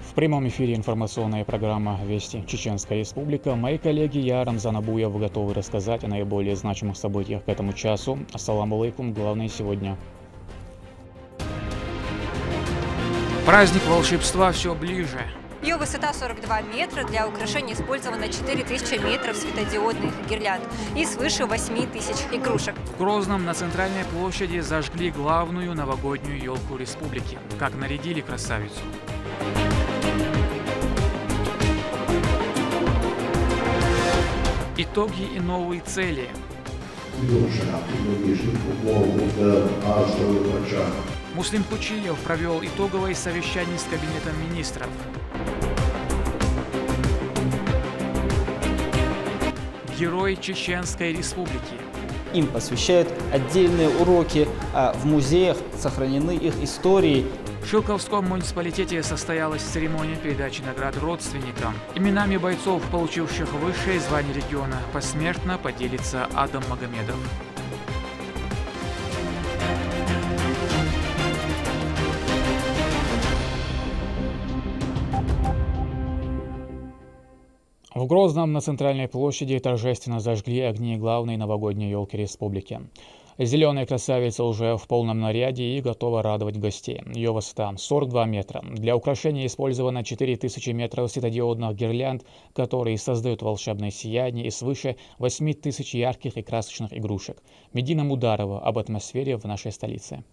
В прямом эфире информационная программа «Вести Чеченская Республика». Мои коллеги, я, Рамзан Абуев, готовы рассказать о наиболее значимых событиях к этому часу. Ассаламу алейкум, главное сегодня. Праздник волшебства все ближе. Ее высота 42 метра, для украшения использовано 4000 метров светодиодных гирлянд и свыше 8000 игрушек. В Грозном на центральной площади зажгли главную новогоднюю елку республики. Как нарядили красавицу. Итоги и новые цели. Муслим Кучиев провел итоговое совещание с Кабинетом министров. Герой Чеченской Республики. Им посвящают отдельные уроки, а в музеях сохранены их истории. В Шилковском муниципалитете состоялась церемония передачи наград родственникам. Именами бойцов, получивших высшее звание региона, посмертно поделится Адам Магомедов. В Грозном на центральной площади торжественно зажгли огни главной новогодней елки республики. Зеленая красавица уже в полном наряде и готова радовать гостей. Ее высота 42 метра. Для украшения использовано 4000 метров светодиодных гирлянд, которые создают волшебное сияние, и свыше 8000 ярких и красочных игрушек. Медина Мударова об атмосфере в нашей столице.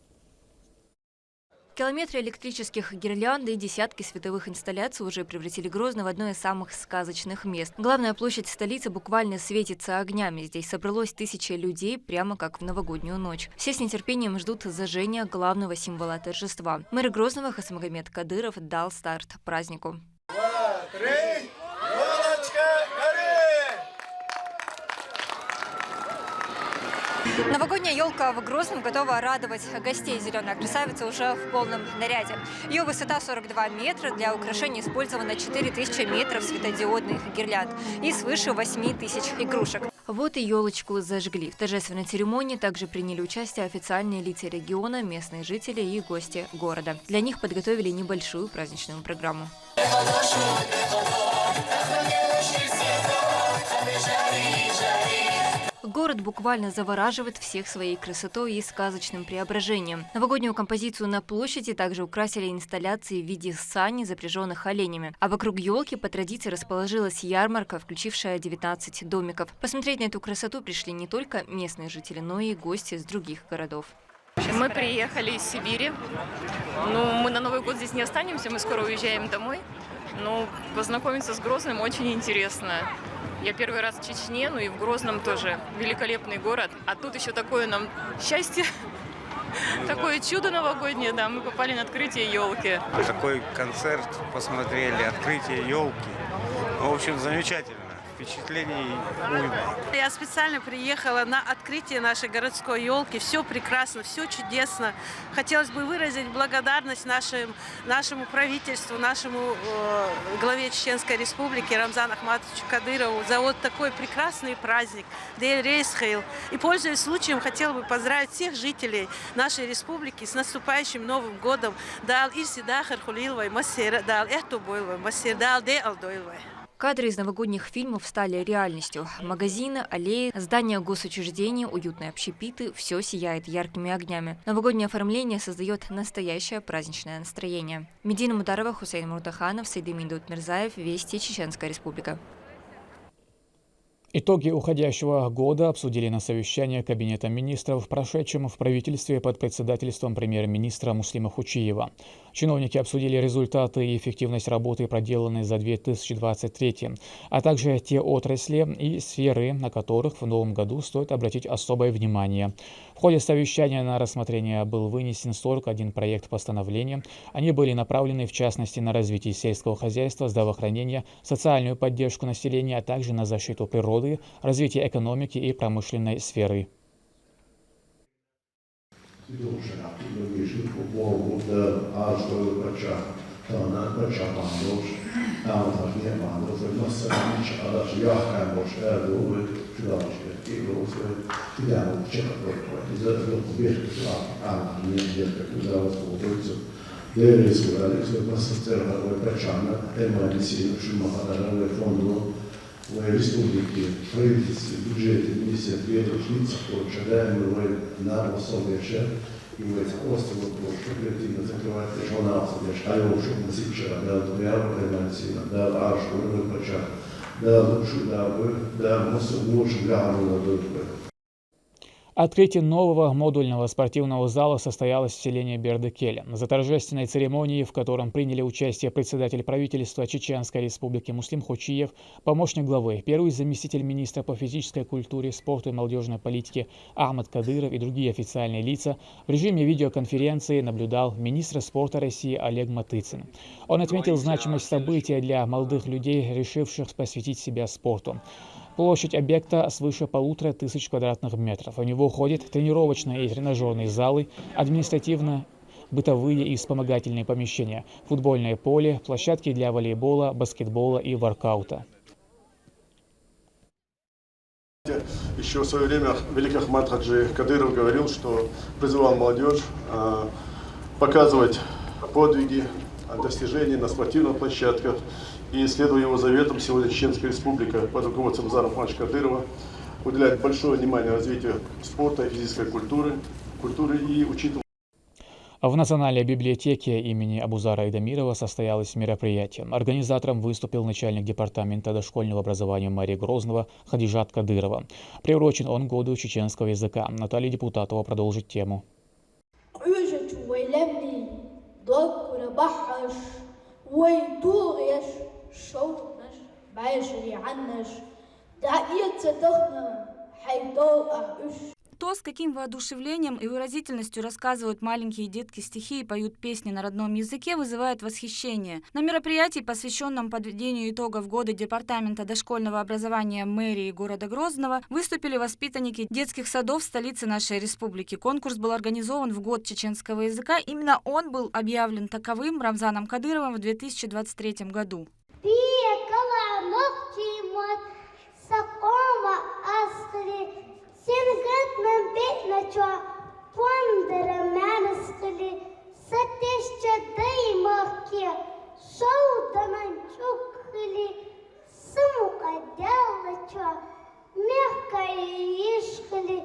Километры электрических гирлянд и десятки световых инсталляций уже превратили Грозный в одно из самых сказочных мест. Главная площадь столицы буквально светится огнями. Здесь собралось тысячи людей, прямо как в новогоднюю ночь. Все с нетерпением ждут зажжения главного символа торжества. Мэр Грозного Хасмагомед Кадыров дал старт празднику. Новогодняя елка в Грозном готова радовать гостей. Зеленая красавица уже в полном наряде. Ее высота 42 метра, для украшения использовано 4000 метров светодиодных гирлянд и свыше 8000 игрушек. Вот и елочку зажгли. В торжественной церемонии также приняли участие официальные лица региона, местные жители и гости города. Для них подготовили небольшую праздничную программу. Город буквально завораживает всех своей красотой и сказочным преображением. Новогоднюю композицию на площади также украсили инсталляции в виде сани, запряженных оленями. А вокруг елки по традиции расположилась ярмарка, включившая 19 домиков. Посмотреть на эту красоту пришли не только местные жители, но и гости из других городов. Мы приехали из Сибири. Мы на Новый год здесь не останемся, мы скоро уезжаем домой. Познакомиться с Грозным очень интересно. Я первый раз в Чечне, и в Грозном тоже великолепный город. А тут еще такое нам счастье, такое чудо новогоднее, да, мы попали на открытие елки. Такой концерт посмотрели, открытие елки. В общем, замечательно. Впечатлений уйма. Я специально приехала на открытие нашей городской елки. Все прекрасно, все чудесно. Хотелось бы выразить благодарность нашему правительству, нашему главе Чеченской Республики Рамзану Ахматовичу Кадырову за вот такой прекрасный праздник Дель Рейсхейл. И, пользуясь случаем, хотела бы поздравить всех жителей нашей республики с наступающим Новым годом. Дал Ирсидахар Хулилвай Масир, дал Эхтубойлвай Масир, дал Де Алдойлвай. Кадры из новогодних фильмов стали реальностью. Магазины, аллеи, здания госучреждений, уютные общепиты – все сияет яркими огнями. Новогоднее оформление создает настоящее праздничное настроение. Медина Мударова, Хусейн Муртаханов, Сайдымин Мирзаев, Вести Чеченская Республика. Итоги уходящего года обсудили на совещании Кабинета министров, прошедшем в правительстве под председательством премьер-министра Муслима Кучиева. Чиновники обсудили результаты и эффективность работы, проделанной за 2023, а также те отрасли и сферы, на которых в новом году стоит обратить особое внимание. В ходе совещания на рассмотрение был вынесен 41 проект постановления. Они были направлены в частности на развитие сельского хозяйства, здравоохранения, социальную поддержку населения, а также на защиту природы, развитие экономики и промышленной сферы. Реализовали, что конструировали Пачана, Эмалисина, Шумахара, фонду республики, правительстве, бюджете, министерстве, лиц, получаем на особенности, и в этих островах оперативно закрывать журнал, содержание, чтобы насыпчера, да, Тумярова, Эмалисина, да, Аршу, Пачана, да, лучше, да, лучше, да, Открытие нового модульного спортивного зала состоялось в селении Бердыкеле. За торжественной церемонией, в котором приняли участие председатель правительства Чеченской Республики Муслим Хочиев, помощник главы, первый заместитель министра по физической культуре, спорту и молодежной политике Ахмад Кадыров и другие официальные лица, в режиме видеоконференции наблюдал министр спорта России Олег Матыцин. Он отметил значимость события для молодых людей, решивших посвятить себя спорту. Площадь объекта свыше 1500 квадратных метров. В него входят тренировочные и тренажерные залы, административно-бытовые и вспомогательные помещения, футбольное поле, площадки для волейбола, баскетбола и воркаута. Еще в свое время великий Ахмад Хаджи Кадыров говорил, что призывал молодежь показывать подвиги, достижения на спортивных площадках. И, следуя его заветам, сегодня Чеченская Республика под руководством Рамзана Ахмадовича Кадырова уделяет большое внимание развитию спорта и физической культуры и учитывая. В Национальной библиотеке имени Абузара Айдамирова состоялось мероприятие. Организатором выступил начальник департамента дошкольного образования мэрии Грозного Хадижат Кадырова. Приурочен он году чеченского языка. Наталья Депутатова продолжит тему. شوطناش بعشري عناش دعية صدقنا حيطوء أعش. То, с каким воодушевлением и выразительностью рассказывают маленькие детки стихи и поют песни на родном языке, вызывает восхищение. На мероприятии, посвященном подведению итогов года Департамента дошкольного образования мэрии города Грозного, выступили воспитанники детских садов столицы нашей республики. Конкурс был организован в год чеченского языка. Именно он был объявлен таковым Рамзаном Кадыровым в 2023 году. Сингатным бедночо, пондера манускали, сатеща даймахки, шоуданан чукали, сумука делачо, мягкая ишкали.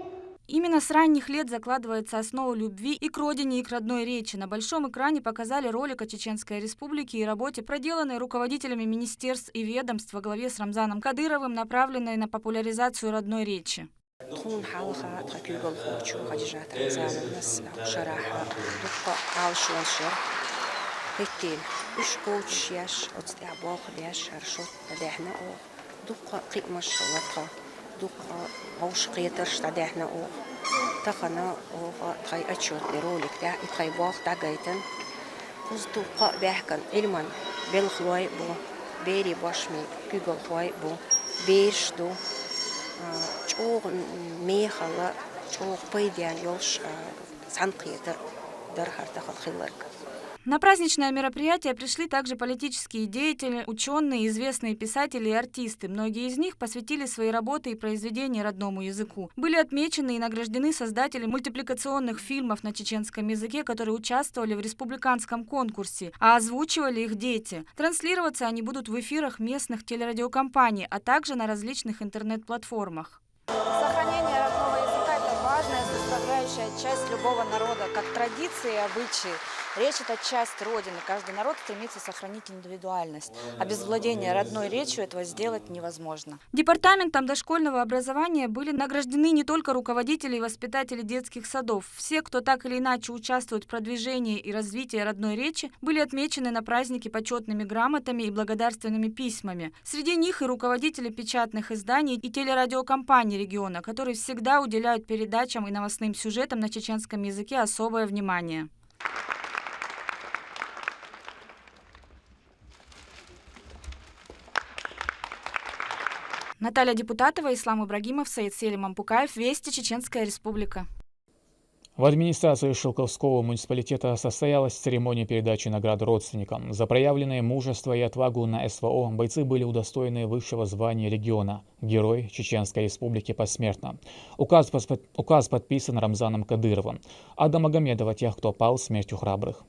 Именно с ранних лет закладывается основа любви и к родине, и к родной речи. На большом экране показали ролик о Чеченской Республике и работе, проделанной руководителями министерств и ведомств во главе с Рамзаном Кадыровым, направленной на популяризацию родной речи. تكون حالها تركيب الخوش وخديجات رمزان الناس شراحة دقة عالشون شر هيكين وش كوتش ياش أتصدع باخد ياش هرشوت تداحنا أو دقة قيمة شوطة دقة عوش قيترش تداحنا أو تخنا أو تخي أتشوت لرولك دا تخي باخ دقايتن وز دقة بيحكن علما بالخواي بو بيري باشمي كيبل خواي بو بيش دو чоқ мехала чоқ пойдян ёлш санқиетер дархартахат хилларк. На праздничное мероприятие пришли также политические деятели, ученые, известные писатели и артисты. Многие из них посвятили свои работы и произведения родному языку. Были отмечены и награждены создатели мультипликационных фильмов на чеченском языке, которые участвовали в республиканском конкурсе, а озвучивали их дети. Транслироваться они будут в эфирах местных телерадиокомпаний, а также на различных интернет-платформах. Сохранение родного языка – это важная составляющая часть любого народа, как традиции и обычаи. Речь – это часть Родины. Каждый народ стремится сохранить индивидуальность. А без владения родной речью этого сделать невозможно. Департаментом дошкольного образования были награждены не только руководители и воспитатели детских садов. Все, кто так или иначе участвует в продвижении и развитии родной речи, были отмечены на празднике почетными грамотами и благодарственными письмами. Среди них и руководители печатных изданий и телерадиокомпаний региона, которые всегда уделяют передачам и новостным сюжетам на чеченском языке особое внимание. Наталья Депутатова, Ислам Ибрагимов, Саид Селим Ампукаев. Вести, Чеченская Республика. В администрации Шелковского муниципалитета состоялась церемония передачи наград родственникам. За проявленное мужество и отвагу на СВО бойцы были удостоены высшего звания региона – Герой Чеченской Республики посмертно. Указ подписан Рамзаном Кадыровым. Ада Магомедова тех, кто пал смертью храбрых.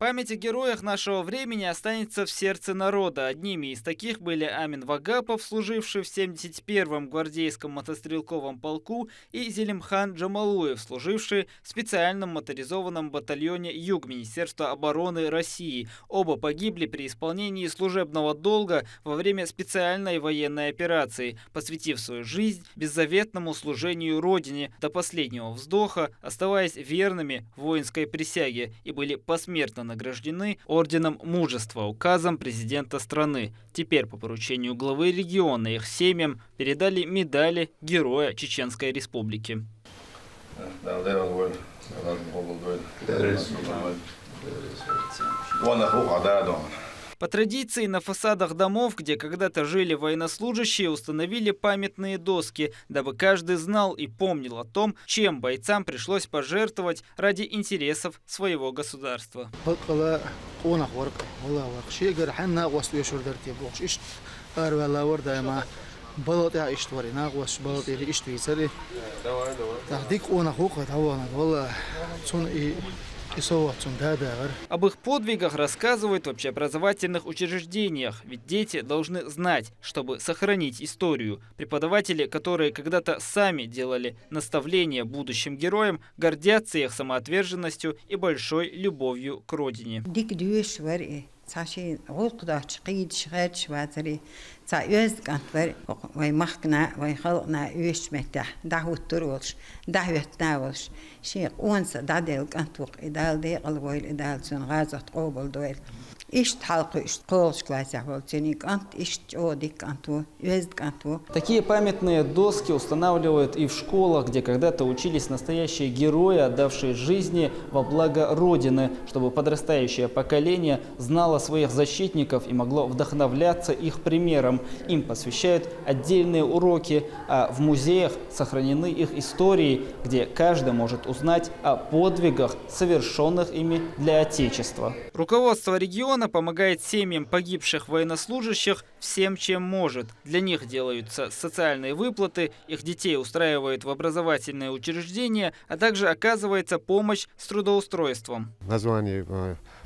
Память о героях нашего времени останется в сердце народа. Одними из таких были Амин Вагапов, служивший в 71-м гвардейском мотострелковом полку, и Зелимхан Джамалуев, служивший в специальном моторизованном батальоне «Юг» Министерства обороны России. Оба погибли при исполнении служебного долга во время специальной военной операции, посвятив свою жизнь беззаветному служению Родине до последнего вздоха, оставаясь верными воинской присяге, и были посмертно награждены орденом мужества указом президента страны. Теперь по поручению главы региона их семьям передали медали Героя Чеченской Республики. По традиции на фасадах домов, где когда-то жили военнослужащие, установили памятные доски, дабы каждый знал и помнил о том, чем бойцам пришлось пожертвовать ради интересов своего государства. Об их подвигах рассказывают в общеобразовательных учреждениях, ведь дети должны знать, чтобы сохранить историю. Преподаватели, которые когда-то сами делали наставления будущим героям, гордятся их самоотверженностью и большой любовью к родине. Такие памятные доски устанавливают и в школах, где когда-то учились настоящие герои, отдавшие жизни во благо Родины, чтобы подрастающее поколение знало своих защитников и могло вдохновляться их примером. Им посвящают отдельные уроки, а в музеях сохранены их истории, где каждый может узнать о подвигах, совершенных ими для Отечества. Руководство региона помогает семьям погибших военнослужащих всем, чем может. Для них делаются социальные выплаты, их детей устраивают в образовательные учреждения, а также оказывается помощь с трудоустройством. Название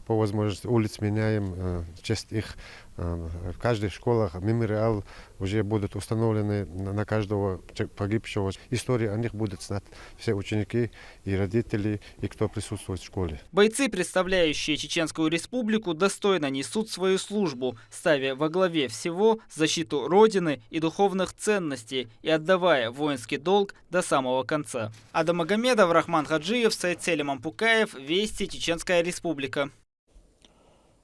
по возможности улиц меняем, в честь их. В каждой школе мемориал уже будут установлены на каждого погибшего. Истории о них будут знать все ученики и родители, и кто присутствует в школе. Бойцы, представляющие Чеченскую Республику, достойно несут свою службу, ставя во главе всего защиту Родины и духовных ценностей и отдавая воинский долг до самого конца. Адам Магомедов, Рахман Хаджиев, Саид Селим Ампукаев, Вести, Чеченская Республика.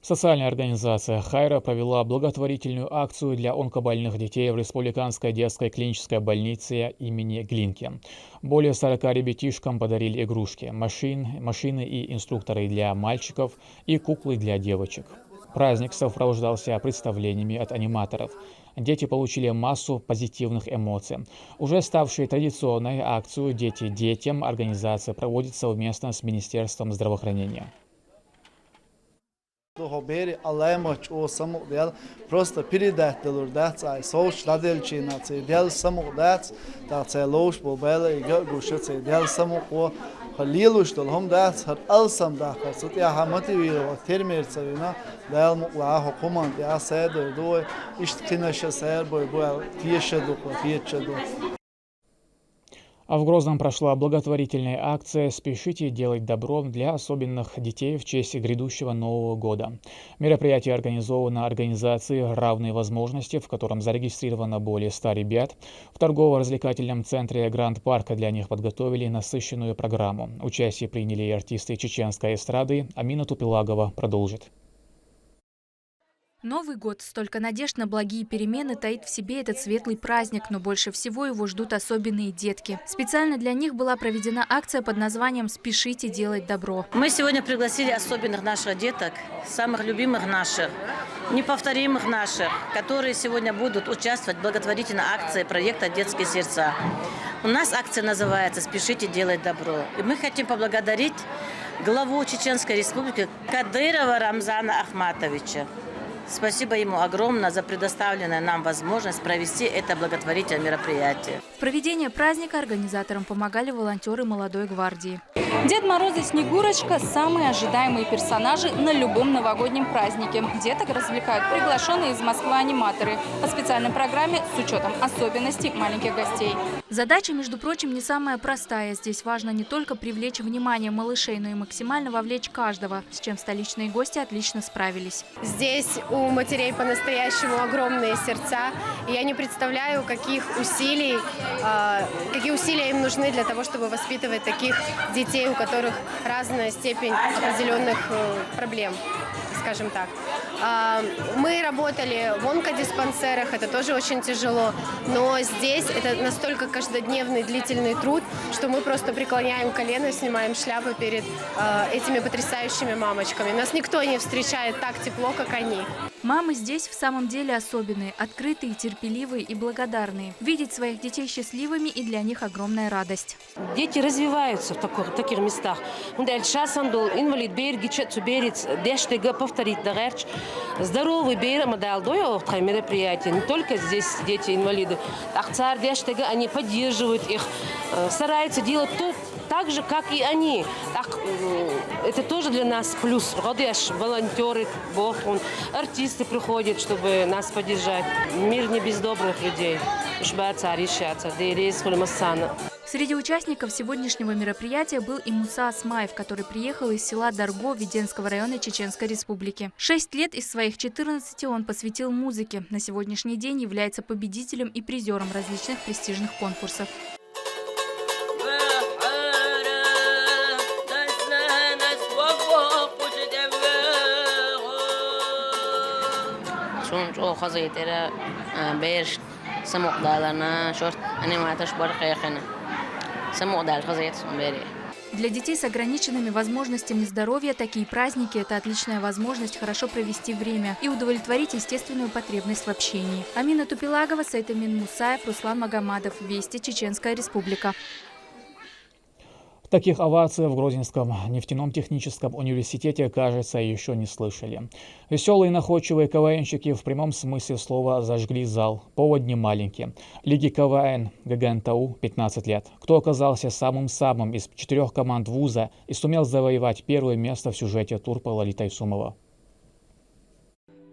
Социальная организация «Хайра» провела благотворительную акцию для онкобольных детей в Республиканской детской клинической больнице имени Глинки. Более 40 ребятишкам подарили игрушки, машины и инструкторы для мальчиков и куклы для девочек. Праздник сопровождался представлениями от аниматоров. Дети получили массу позитивных эмоций. Уже ставшей традиционной акцию «Дети детям» организация проводит совместно с Министерством здравоохранения. Просто передать делурдаться, соуш ладельчина, цедел саму дать, так целош бобела и гушица, дел саму о халилу что лом дать, хат алсам да, хат я хамотивировал термерца вина, дал мула хокуман, я седой дой, ишткинаша сербой, бой тиешеду, тиечеду. А в Грозном прошла благотворительная акция «Спешите делать добро» для особенных детей в честь грядущего Нового года. Мероприятие организовано организацией «Равные возможности», в котором зарегистрировано более 100 ребят. В торгово-развлекательном центре «Гранд Парка» для них подготовили насыщенную программу. Участие приняли и артисты чеченской эстрады. Амина Тупилагова продолжит. Новый год, столько надежд на благие перемены таит в себе этот светлый праздник, но больше всего его ждут особенные детки. Специально для них была проведена акция под названием «Спешите делать добро». Мы сегодня пригласили особенных наших деток, самых любимых наших, неповторимых наших, которые сегодня будут участвовать в благотворительной акции проекта «Детские сердца». У нас акция называется «Спешите делать добро». И мы хотим поблагодарить главу Чеченской Республики Кадырова Рамзана Ахматовича. Спасибо ему огромное за предоставленную нам возможность провести это благотворительное мероприятие. В проведении праздника организаторам помогали волонтеры молодой гвардии. Дед Мороз и Снегурочка – самые ожидаемые персонажи на любом новогоднем празднике. Деток развлекают приглашенные из Москвы аниматоры по специальной программе с учетом особенностей маленьких гостей. Задача, между прочим, не самая простая. Здесь важно не только привлечь внимание малышей, но и максимально вовлечь каждого, с чем столичные гости отлично справились. Здесь у матерей по-настоящему огромные сердца. И я не представляю, какие усилия им нужны для того, чтобы воспитывать таких детей, у которых разная степень определенных проблем, скажем так. Мы работали в онкодиспансерах, это тоже очень тяжело, но здесь это настолько каждодневный длительный труд, что мы просто преклоняем колено, снимаем шляпы перед этими потрясающими мамочками. Нас никто не встречает так тепло, как они. Мамы здесь в самом деле особенные, открытые, терпеливые и благодарные. Видеть своих детей счастливыми и для них огромная радость. Дети развиваются в таких местах. Инвалид повторить здоровый мероприятия. Не только здесь дети инвалиды. Они поддерживают их, стараются делать то, так же, как и они. Это тоже для нас плюс. Волонтеры, артисты приходят, чтобы нас поддержать. Мир не без добрых людей. Среди участников сегодняшнего мероприятия был и Муса Асмаев, который приехал из села Дарго Веденского района Чеченской Республики. 6 лет из своих 14 он посвятил музыке. На сегодняшний день является победителем и призером различных престижных конкурсов. Для детей с ограниченными возможностями здоровья такие праздники – это отличная возможность хорошо провести время и удовлетворить естественную потребность в общении. Амина Тупилагова, Сайтамин Мусаев, Руслан Магомадов. Вести, Чеченская Республика. Таких оваций в Грозинском нефтяном техническом университете, кажется, еще не слышали. Веселые и находчивые КВНщики в прямом смысле слова зажгли зал. Повод не маленький. Лиги КВН ГГНТУ 15 лет. Кто оказался самым-самым из 4 команд вуза и сумел завоевать первое место в сюжете турпа Лолита Исумова?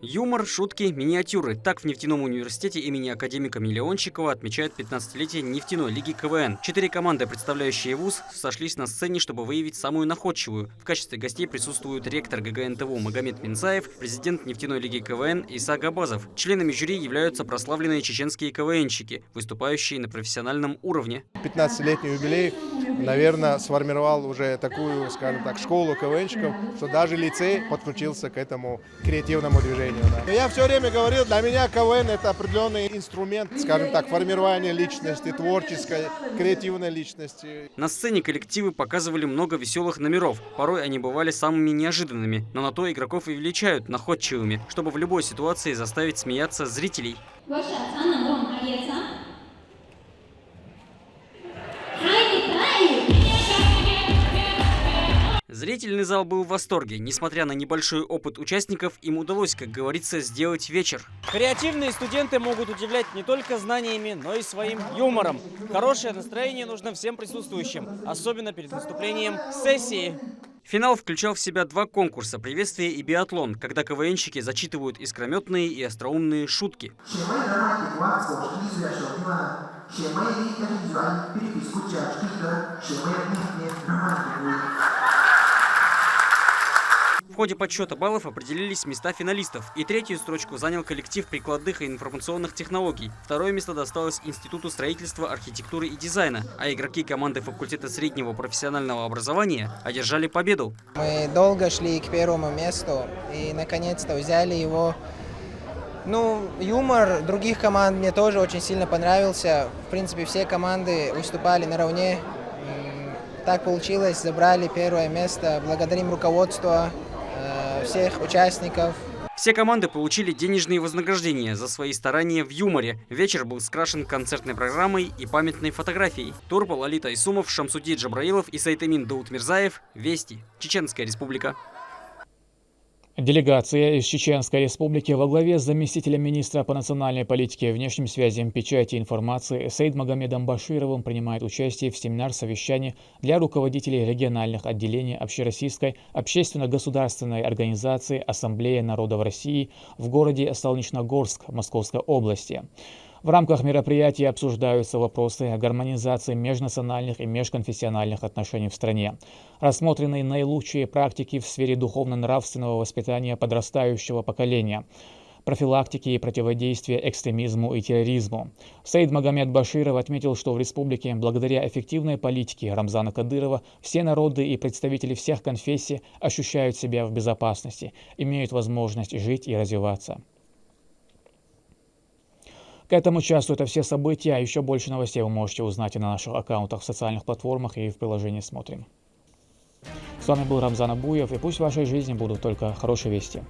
Юмор, шутки, миниатюры. Так в нефтяном университете имени академика Миллиончикова отмечают 15-летие нефтяной лиги КВН. 4 команды, представляющие вуз, сошлись на сцене, чтобы выявить самую находчивую. В качестве гостей присутствуют ректор ГГНТУ Магомед Минцаев, президент нефтяной лиги КВН Иса Габазов. Членами жюри являются прославленные чеченские КВНщики, выступающие на профессиональном уровне. 15-летний юбилей, наверное, сформировал уже такую, скажем так, школу КВНщиков, что даже лицей подключился к этому креативному движению. Да. Я все время говорил, для меня КВН – это определенный инструмент, скажем так, формирования личности, творческой, креативной личности. На сцене коллективы показывали много веселых номеров. Порой они бывали самыми неожиданными, но на то игроков и величают находчивыми, чтобы в любой ситуации заставить смеяться зрителей. Зрительный зал был в восторге. Несмотря на небольшой опыт участников, им удалось, как говорится, сделать вечер. Креативные студенты могут удивлять не только знаниями, но и своим юмором. Хорошее настроение нужно всем присутствующим, особенно перед наступлением сессии. Финал включал в себя 2 конкурса – приветствие и биатлон, когда КВНщики зачитывают искрометные и остроумные шутки. В ходе подсчета баллов определились места финалистов, и 3-ю строчку занял коллектив прикладных и информационных технологий. 2-е место досталось Институту строительства, архитектуры и дизайна, а игроки команды факультета среднего профессионального образования одержали победу. Мы долго шли к первому месту и наконец-то взяли его. Юмор других команд мне тоже очень сильно понравился. В принципе, все команды выступали наравне. Так получилось, забрали первое место. Благодарим руководство, всех участников. Все команды получили денежные вознаграждения за свои старания в юморе. Вечер был скрашен концертной программой и памятной фотографией. Турпа Лолита Исумов, Шамсуди Джабраилов и Сайтамин Даутмирзаев. Вести. Чеченская Республика. Делегация из Чеченской Республики во главе с заместителем министра по национальной политике, внешним связям, печати и информации Саидмагомедом Башировым принимает участие в семинар-совещании для руководителей региональных отделений Общероссийской общественно-государственной организации «Ассамблея народов России» в городе Солнечногорск Московской области. В рамках мероприятия обсуждаются вопросы гармонизации межнациональных и межконфессиональных отношений в стране. Рассмотрены наилучшие практики в сфере духовно-нравственного воспитания подрастающего поколения, профилактики и противодействия экстремизму и терроризму. Саидмагомед Баширов отметил, что в республике, благодаря эффективной политике Рамзана Кадырова, все народы и представители всех конфессий ощущают себя в безопасности, имеют возможность жить и развиваться. К этому часу это все события, а еще больше новостей вы можете узнать и на наших аккаунтах в социальных платформах и в приложении «Смотрим». С вами был Рамзан Абуев, и пусть в вашей жизни будут только хорошие вести.